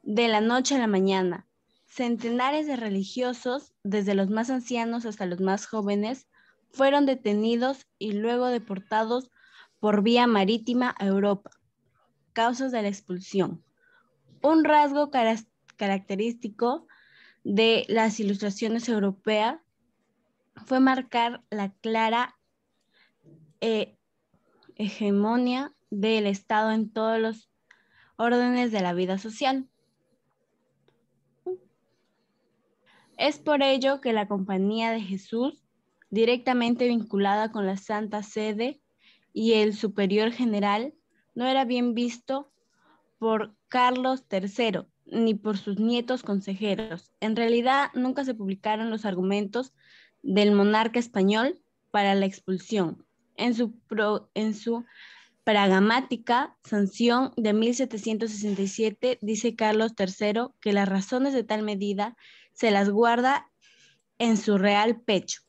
Speaker 8: de la noche a la mañana, centenares de religiosos, desde los más ancianos hasta los más jóvenes, fueron detenidos y luego deportados por vía marítima a Europa. Causas de la expulsión. Un rasgo característico de las ilustraciones europeas fue marcar la clara hegemonía del Estado en todos los órdenes de la vida social. Es por ello que la Compañía de Jesús, directamente vinculada con la Santa Sede y el Superior General, no era bien visto por Carlos III ni por sus nietos consejeros. En realidad, nunca se publicaron los argumentos del monarca español para la expulsión. En su pragmática sanción de 1767 dice Carlos III que las razones de tal medida se las guarda en su real pecho.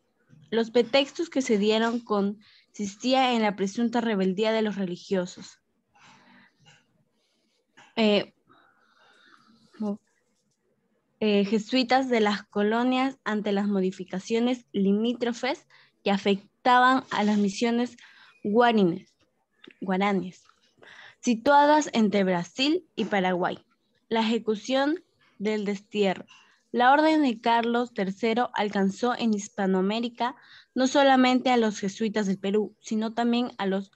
Speaker 8: Los pretextos que se dieron consistía en la presunta rebeldía de los religiosos. Jesuitas de las colonias ante las modificaciones limítrofes que afectaban a las misiones guaraníes, situadas entre Brasil y Paraguay. La ejecución del destierro. La orden de Carlos III alcanzó en Hispanoamérica no solamente a los jesuitas del Perú, sino también a los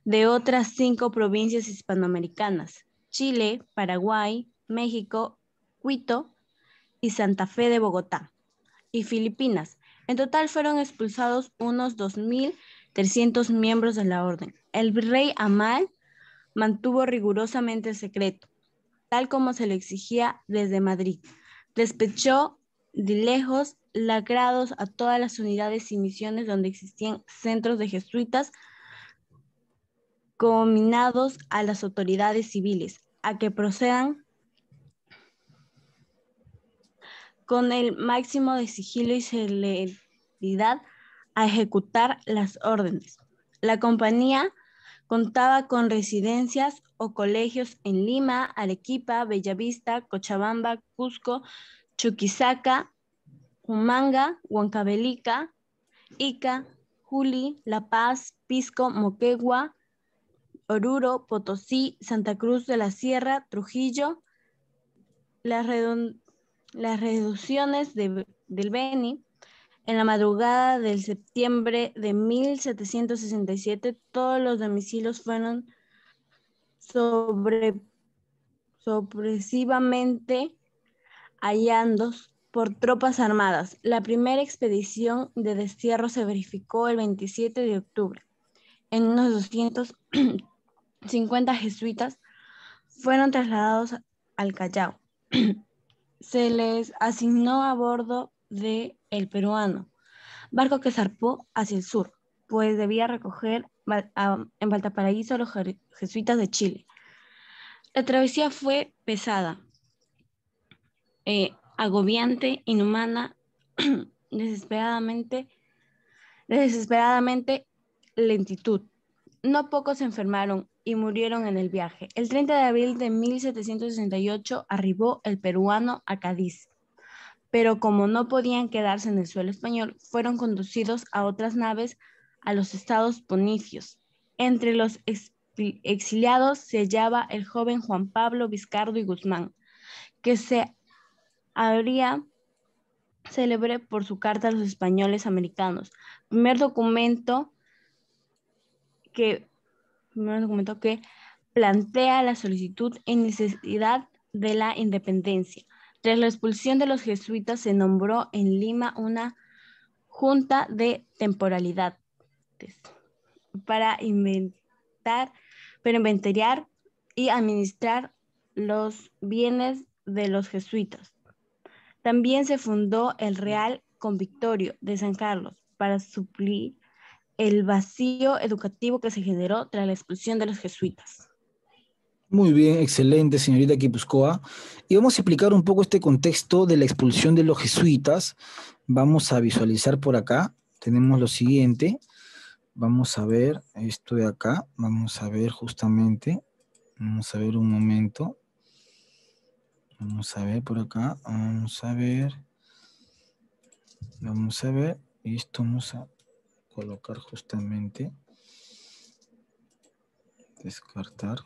Speaker 8: de otras 5 provincias hispanoamericanas: Chile, Paraguay, México, Quito y Santa Fe de Bogotá, y Filipinas. En total fueron expulsados unos 2.300 miembros de la orden. El virrey Amal mantuvo rigurosamente el secreto, tal como se le exigía desde Madrid. Despechó de lejos lacrados a todas las unidades y misiones donde existían centros de jesuitas cominados a las autoridades civiles a que procedan con el máximo de sigilo y celeridad a ejecutar las órdenes. La compañía Contaba con residencias o colegios en Lima, Arequipa, Bellavista, Cochabamba, Cusco, Chuquisaca, Humanga, Huancavelica, Ica, Juli, La Paz, Pisco, Moquegua, Oruro, Potosí, Santa Cruz de la Sierra, Trujillo. Las reducciones del Beni. En la madrugada del septiembre de 1767, todos los domicilios fueron sorpresivamente hallados por tropas armadas. La primera expedición de destierro se verificó el 27 de octubre. En unos 250 jesuitas fueron trasladados al Callao. Se les asignó a bordo de El Peruano, barco que zarpó hacia el sur, pues debía recoger en Valparaíso a los jesuitas de Chile. La travesía fue pesada, agobiante, inhumana, desesperadamente lentitud. No pocos se enfermaron y murieron en el viaje. El 30 de abril de 1768 arribó El Peruano a Cádiz, pero como no podían quedarse en el suelo español, fueron conducidos a otras naves a los estados pontificios. Entre los exiliados se hallaba el joven Juan Pablo Vizcardo y Guzmán, que se habría célebre por su carta a los españoles americanos, primer documento que plantea la solicitud y necesidad de la independencia. Tras la expulsión de los jesuitas, se nombró en Lima una junta de temporalidades para inventariar y administrar los bienes de los jesuitas. También se fundó el Real Convictorio de San Carlos para suplir el vacío educativo que se generó tras la expulsión de los jesuitas.
Speaker 1: Muy bien, excelente, señorita Guipúzcoa. Y vamos a explicar un poco este contexto de la expulsión de los jesuitas. Vamos a visualizar por acá. Tenemos lo siguiente. Vamos a ver esto de acá. Vamos a ver justamente. Vamos a ver un momento. Vamos a ver por acá. Vamos a ver. Vamos a ver. Y esto vamos a colocar justamente. Descartar.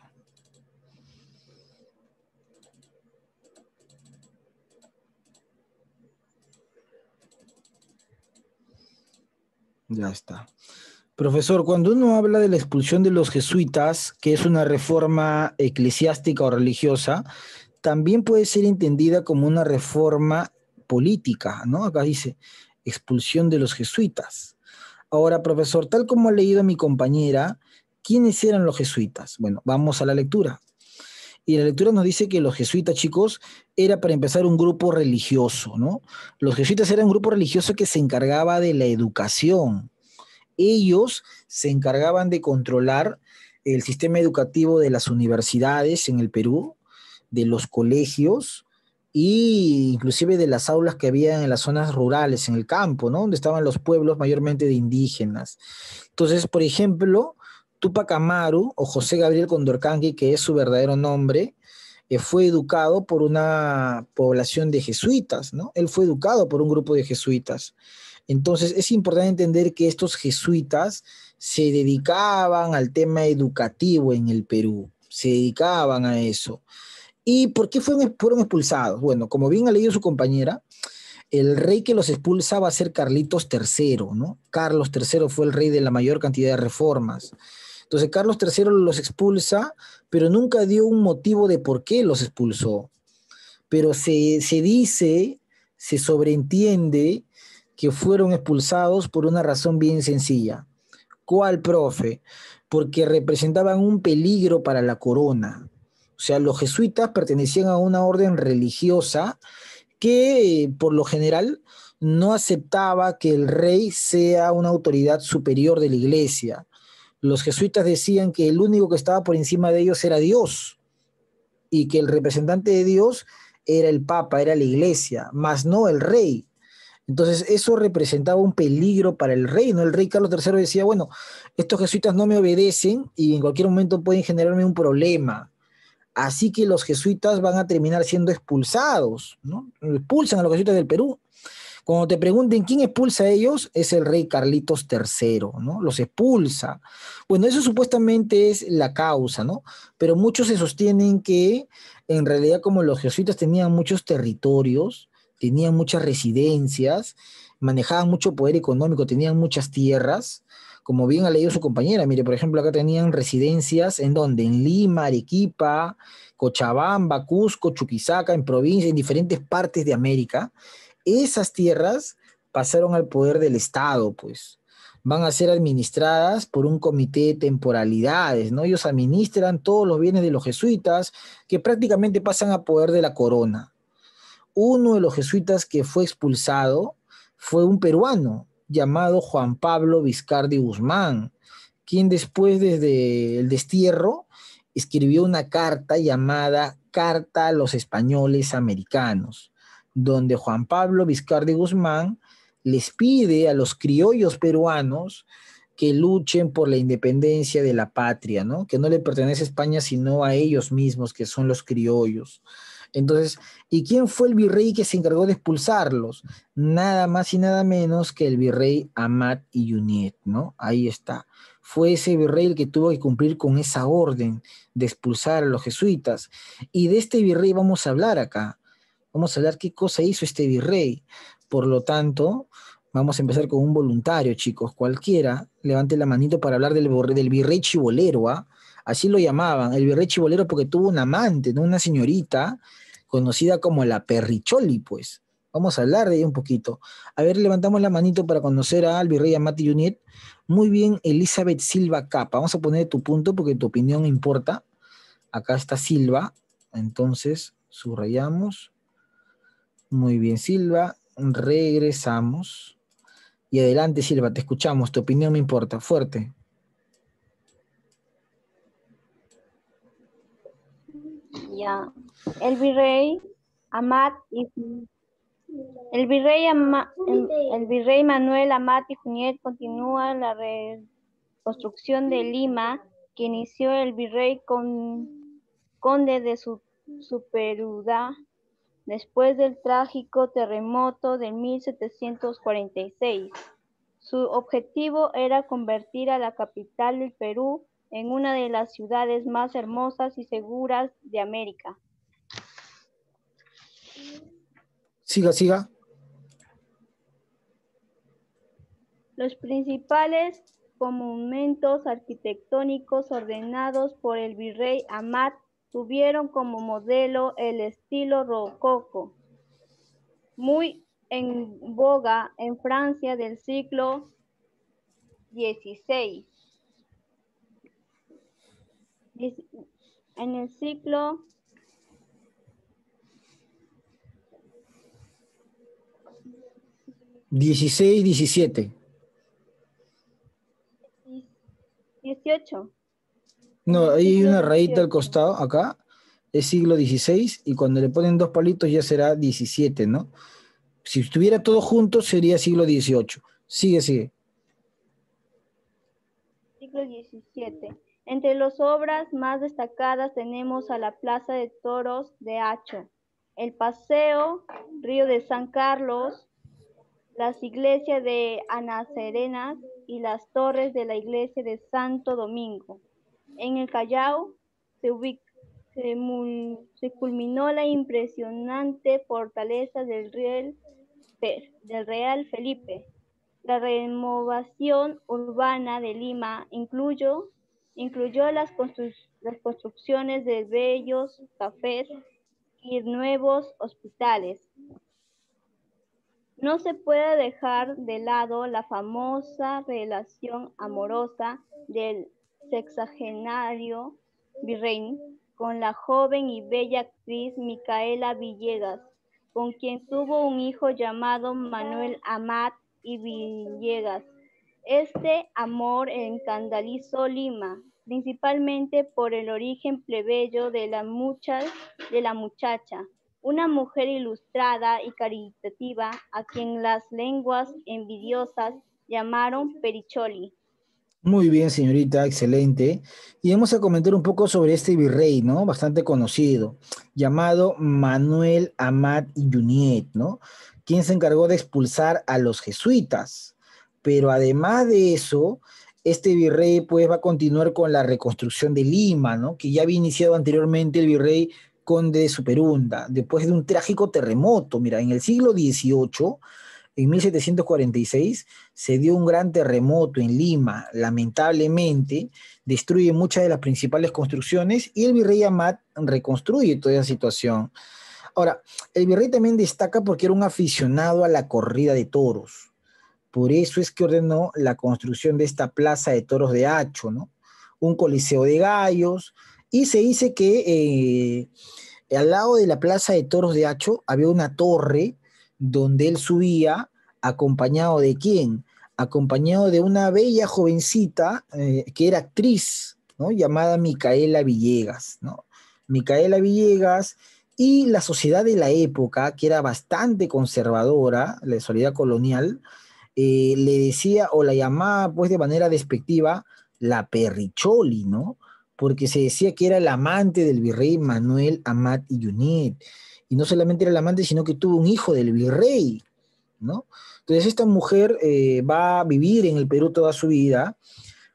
Speaker 1: Ya está. Profesor, cuando uno habla de la expulsión de los jesuitas, que es una reforma eclesiástica o religiosa, también puede ser entendida como una reforma política, ¿no? Acá dice expulsión de los jesuitas. Ahora, profesor, tal como ha leído mi compañera, ¿quiénes eran los jesuitas? Bueno, vamos a la lectura. Y la lectura nos dice que los jesuitas, chicos, era para empezar un grupo religioso, ¿no? Los jesuitas eran un grupo religioso que se encargaba de la educación. Ellos se encargaban de controlar el sistema educativo de las universidades en el Perú, de los colegios e inclusive de las aulas que había en las zonas rurales, en el campo, ¿no? Donde estaban los pueblos mayormente de indígenas. Entonces, por ejemplo, Túpac Amaru o José Gabriel Condorcanqui, que es su verdadero nombre, fue educado por una población de jesuitas, ¿no? Él fue educado por un grupo de jesuitas. Entonces, es importante entender que estos jesuitas se dedicaban al tema educativo en el Perú, se dedicaban a eso. ¿Y por qué fueron expulsados? Bueno, como bien ha leído su compañera, el rey que los expulsa va a ser Carlitos III, ¿no? Carlos III fue el rey de la mayor cantidad de reformas. Entonces, Carlos III los expulsa, pero nunca dio un motivo de por qué los expulsó. Pero se dice, se sobreentiende que fueron expulsados por una razón bien sencilla. ¿Cuál, profe? Porque representaban un peligro para la corona. O sea, los jesuitas pertenecían a una orden religiosa que, por lo general, no aceptaba que el rey sea una autoridad superior de la iglesia. Los jesuitas decían que el único que estaba por encima de ellos era Dios y que el representante de Dios era el Papa, era la iglesia, más no el rey. Entonces eso representaba un peligro para el rey, ¿no? El rey Carlos III decía, bueno, estos jesuitas no me obedecen y en cualquier momento pueden generarme un problema. Así que los jesuitas van a terminar siendo expulsados, ¿no? Expulsan a los jesuitas del Perú. Cuando te pregunten quién expulsa a ellos, es el rey Carlitos III, ¿no? Los expulsa. Bueno, eso supuestamente es la causa, ¿no? Pero muchos se sostienen que en realidad como los jesuitas tenían muchos territorios, tenían muchas residencias, manejaban mucho poder económico, tenían muchas tierras, como bien ha leído su compañera, mire, por ejemplo, acá tenían residencias en donde, en Lima, Arequipa, Cochabamba, Cusco, Chuquisaca, en provincias, en diferentes partes de América. Esas tierras pasaron al poder del Estado, pues. Van a ser administradas por un comité de temporalidades, ¿no? Ellos administran todos los bienes de los jesuitas que prácticamente pasan a poder de la corona. Uno de los jesuitas que fue expulsado fue un peruano llamado Juan Pablo Vizcardi Guzmán, quien después desde el destierro escribió una carta llamada Carta a los Españoles Americanos, donde Juan Pablo Vizcardi Guzmán les pide a los criollos peruanos que luchen por la independencia de la patria, ¿no? Que no le pertenece a España sino a ellos mismos, que son los criollos. Entonces, ¿y quién fue el virrey que se encargó de expulsarlos? Nada más y nada menos que el virrey Amat Iyuniet, ¿no? Ahí está. Fue ese virrey el que tuvo que cumplir con esa orden de expulsar a los jesuitas. Y de este virrey vamos a hablar acá. Vamos a hablar qué cosa hizo este virrey. Por lo tanto, vamos a empezar con un voluntario, chicos. Cualquiera, levante la manito para hablar del virrey chibolero, ¿ah? Así lo llamaban, el virrey chibolero porque tuvo un amante, ¿no? Una señorita conocida como la Perricholi, pues. Vamos a hablar de ella un poquito. A ver, levantamos la manito para conocer al virrey Amati Yuniet. Muy bien, Elizabeth Silva Capa. Vamos a poner tu punto porque tu opinión importa. Acá está Silva. Entonces, subrayamos. Muy bien, Silva. Regresamos. Y adelante, Silva, te escuchamos. Tu opinión me importa. Fuerte.
Speaker 9: Ya. El virrey Amat y el virrey Manuel Amat y Juníet continúa la reconstrucción de Lima que inició el virrey conde de Superudá después del trágico terremoto de 1746. Su objetivo era convertir a la capital del Perú en una de las ciudades más hermosas y seguras de América.
Speaker 1: Siga, siga.
Speaker 9: Los principales monumentos arquitectónicos ordenados por el virrey Amat tuvieron como modelo el estilo rococó, muy en boga en Francia del siglo XVI. En el siglo
Speaker 1: XVI, XVII.
Speaker 9: 18.
Speaker 1: No, hay una rayita al costado, acá, es siglo XVI, y cuando le ponen dos palitos ya será 17, ¿no? Si estuviera todo junto sería siglo XVIII. Sigue, sigue.
Speaker 9: Siglo XVII. Entre las obras más destacadas tenemos a la Plaza de Toros de Hacho, el Paseo Río de San Carlos, las iglesias de Ana Serenas y las torres de la iglesia de Santo Domingo. En el Callao se culminó la impresionante fortaleza del Real Felipe. La renovación urbana de Lima incluyó las construcciones de bellos cafés y nuevos hospitales. No se puede dejar de lado la famosa relación amorosa del sexagenario virrey con la joven y bella actriz Micaela Villegas, con quien tuvo un hijo llamado Manuel Amat y Villegas. Este amor escandalizó Lima, principalmente por el origen plebeyo de la muchacha, una mujer ilustrada y caritativa a quien las lenguas envidiosas llamaron Pericholi.
Speaker 1: Muy bien, señorita, excelente. Y vamos a comentar un poco sobre este virrey, ¿no? Bastante conocido, llamado Manuel Amat y Junyent, ¿no? Quien se encargó de expulsar a los jesuitas. Pero además de eso, este virrey pues va a continuar con la reconstrucción de Lima, ¿no? Que ya había iniciado anteriormente el virrey Conde de Superunda, después de un trágico terremoto. Mira, en el siglo XVIII, en 1746 se dio un gran terremoto en Lima, lamentablemente destruye muchas de las principales construcciones y el virrey Amat reconstruye toda esa situación. Ahora, el virrey también destaca porque era un aficionado a la corrida de toros. Por eso es que ordenó la construcción de esta plaza de toros de Hacho, ¿no? Un coliseo de gallos, y se dice que al lado de la plaza de toros de Hacho había una torre donde él subía acompañado de quién? Acompañado de una bella jovencita que era actriz, ¿no? Llamada Micaela Villegas, ¿no? Micaela Villegas y la sociedad de la época, que era bastante conservadora, la sociedad colonial, le decía o la llamaba pues de manera despectiva la Perricholi, ¿no? Porque se decía que era el amante del virrey Manuel Amat y Junyent. Y no solamente era el amante, sino que tuvo un hijo del virrey, ¿no? Entonces esta mujer va a vivir en el Perú toda su vida,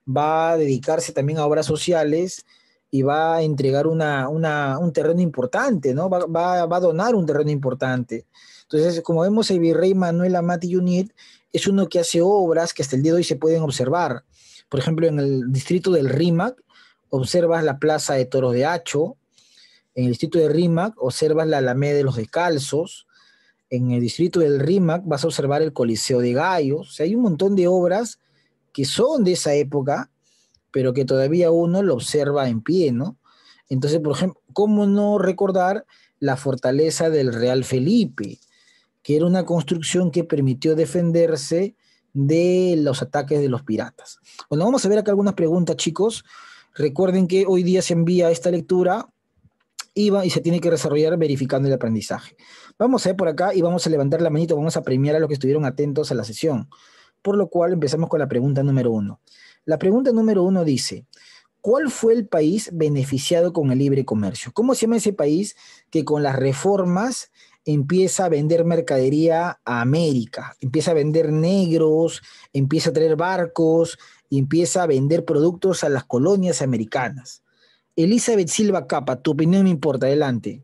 Speaker 1: va a dedicarse también a obras sociales y va a entregar un terreno importante, ¿no? Va a donar un terreno importante. Entonces, como vemos, el virrey Manuel Amat y Junyent es uno que hace obras que hasta el día de hoy se pueden observar. Por ejemplo, en el distrito del Rímac, observas la Plaza de Toros de Hacho. En el distrito de Rímac, observas la Alameda de los Descalzos. En el distrito del Rímac vas a observar el Coliseo de Gallos. O sea, hay un montón de obras que son de esa época, pero que todavía uno lo observa en pie, ¿no? Entonces, por ejemplo, ¿cómo no recordar la fortaleza del Real Felipe, que era una construcción que permitió defenderse de los ataques de los piratas? Bueno, vamos a ver acá algunas preguntas, chicos. Recuerden que hoy día se envía esta lectura y se tiene que desarrollar verificando el aprendizaje. Vamos a ver por acá y vamos a levantar la manito, vamos a premiar a los que estuvieron atentos a la sesión. Por lo cual empezamos con la pregunta número 1. La pregunta número 1 dice: ¿cuál fue el país beneficiado con el libre comercio? ¿Cómo se llama ese país que con las reformas empieza a vender mercadería a América? Empieza a vender negros, empieza a traer barcos y empieza a vender productos a las colonias americanas. Elizabeth Silva Capa, tu opinión me importa, adelante.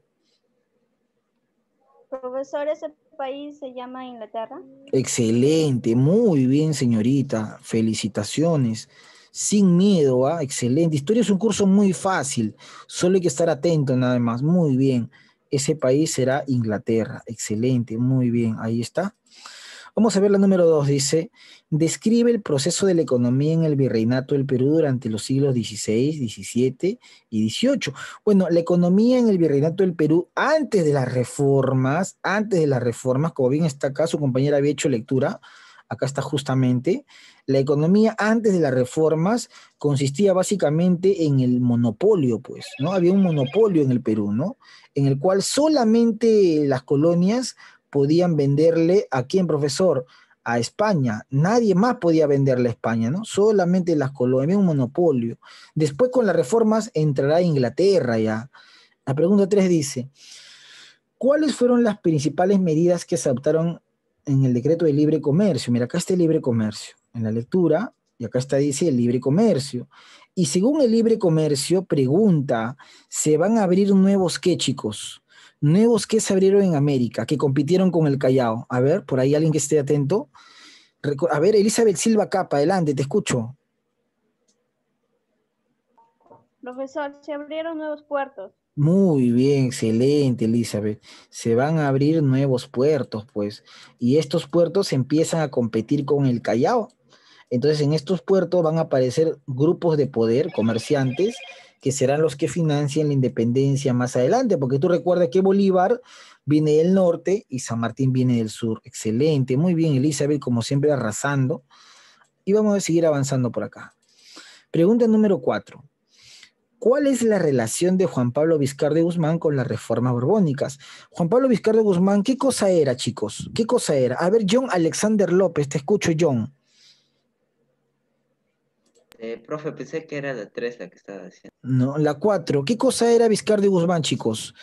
Speaker 9: Profesor, ese país se llama Inglaterra.
Speaker 1: Excelente, muy bien, señorita, felicitaciones. Sin miedo, ¿ah? Excelente. Historia es un curso muy fácil, solo hay que estar atento nada más. Muy bien, ese país será Inglaterra. Excelente, muy bien, ahí está. Vamos a ver la número 2, dice: describe el proceso de la economía en el virreinato del Perú durante los siglos XVI, XVII y XVIII. Bueno, la economía en el virreinato del Perú antes de las reformas, como bien está acá, su compañera había hecho lectura, acá está justamente, la economía antes de las reformas consistía básicamente en el monopolio, pues, ¿no? Había un monopolio en el Perú, ¿no? En el cual solamente las colonias podían venderle ¿a quién, profesor? A España. Nadie más podía venderle a España, ¿no? Solamente las colonias, había un monopolio. Después con las reformas entrará Inglaterra ya. La pregunta 3 dice: ¿cuáles fueron las principales medidas que se adoptaron en el decreto de libre comercio? Mira, acá está el libre comercio en la lectura, y acá está, dice, el libre comercio. Y según el libre comercio, pregunta, ¿se van a abrir nuevos qué, chicos? Nuevos que se abrieron en América, que compitieron con el Callao. A ver, por ahí alguien que esté atento. A ver, Elizabeth Silva Capa, adelante, te escucho.
Speaker 9: Profesor, se abrieron nuevos puertos.
Speaker 1: Muy bien, excelente, Elizabeth. Se van a abrir nuevos puertos, pues, y estos puertos empiezan a competir con el Callao. Entonces, en estos puertos van a aparecer grupos de poder, comerciantes, que serán los que financien la independencia más adelante, porque tú recuerdas que Bolívar viene del norte y San Martín viene del sur. Excelente, muy bien, Elizabeth, como siempre arrasando. Y vamos a seguir avanzando por acá. Pregunta número 4. ¿Cuál es la relación de Juan Pablo Vizcarra de Guzmán con las reformas borbónicas? Juan Pablo Vizcarra de Guzmán, ¿qué cosa era, chicos? ¿Qué cosa era? A ver, John Alexander López, te escucho, John.
Speaker 6: Profe, pensé que era la 3 la que estaba haciendo.
Speaker 1: No, la 4. ¿Qué cosa era Vizcarra de Guzmán, chicos?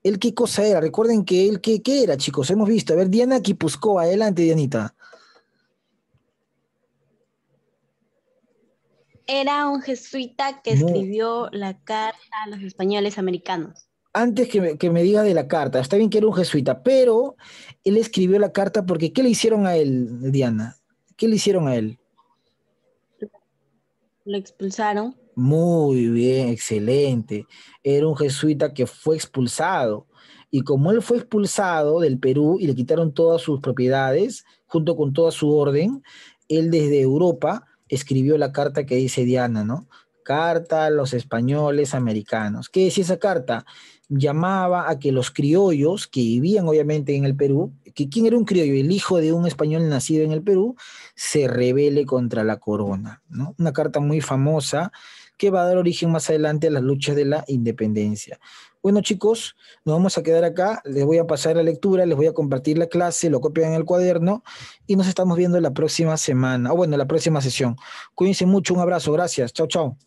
Speaker 1: ¿Él qué cosa era? Recuerden que él, ¿qué era, chicos? Hemos visto. A ver, Diana Quipuscoa, adelante, Dianita.
Speaker 8: Era un jesuita que
Speaker 1: No.
Speaker 8: escribió la carta a los españoles americanos.
Speaker 1: Antes que me diga de la carta, está bien que era un jesuita, pero él escribió la carta porque ¿qué le hicieron a él, Diana? ¿Qué le hicieron a él?
Speaker 8: Lo expulsaron.
Speaker 1: Muy bien, excelente. Era un jesuita que fue expulsado. Y como él fue expulsado del Perú y le quitaron todas sus propiedades, junto con toda su orden, él desde Europa escribió la carta que dice Diana, ¿no? Carta a los españoles americanos. ¿Qué decía esa carta? Llamaba a que los criollos que vivían obviamente en el Perú, que quién era un criollo, el hijo de un español nacido en el Perú, se rebele contra la corona, ¿no? Una carta muy famosa que va a dar origen más adelante a las luchas de la independencia. Bueno, chicos, nos vamos a quedar acá, les voy a pasar la lectura, les voy a compartir la clase, lo copian en el cuaderno y nos estamos viendo la próxima semana, o bueno, la próxima sesión. Cuídense mucho, un abrazo, gracias, chao, chao.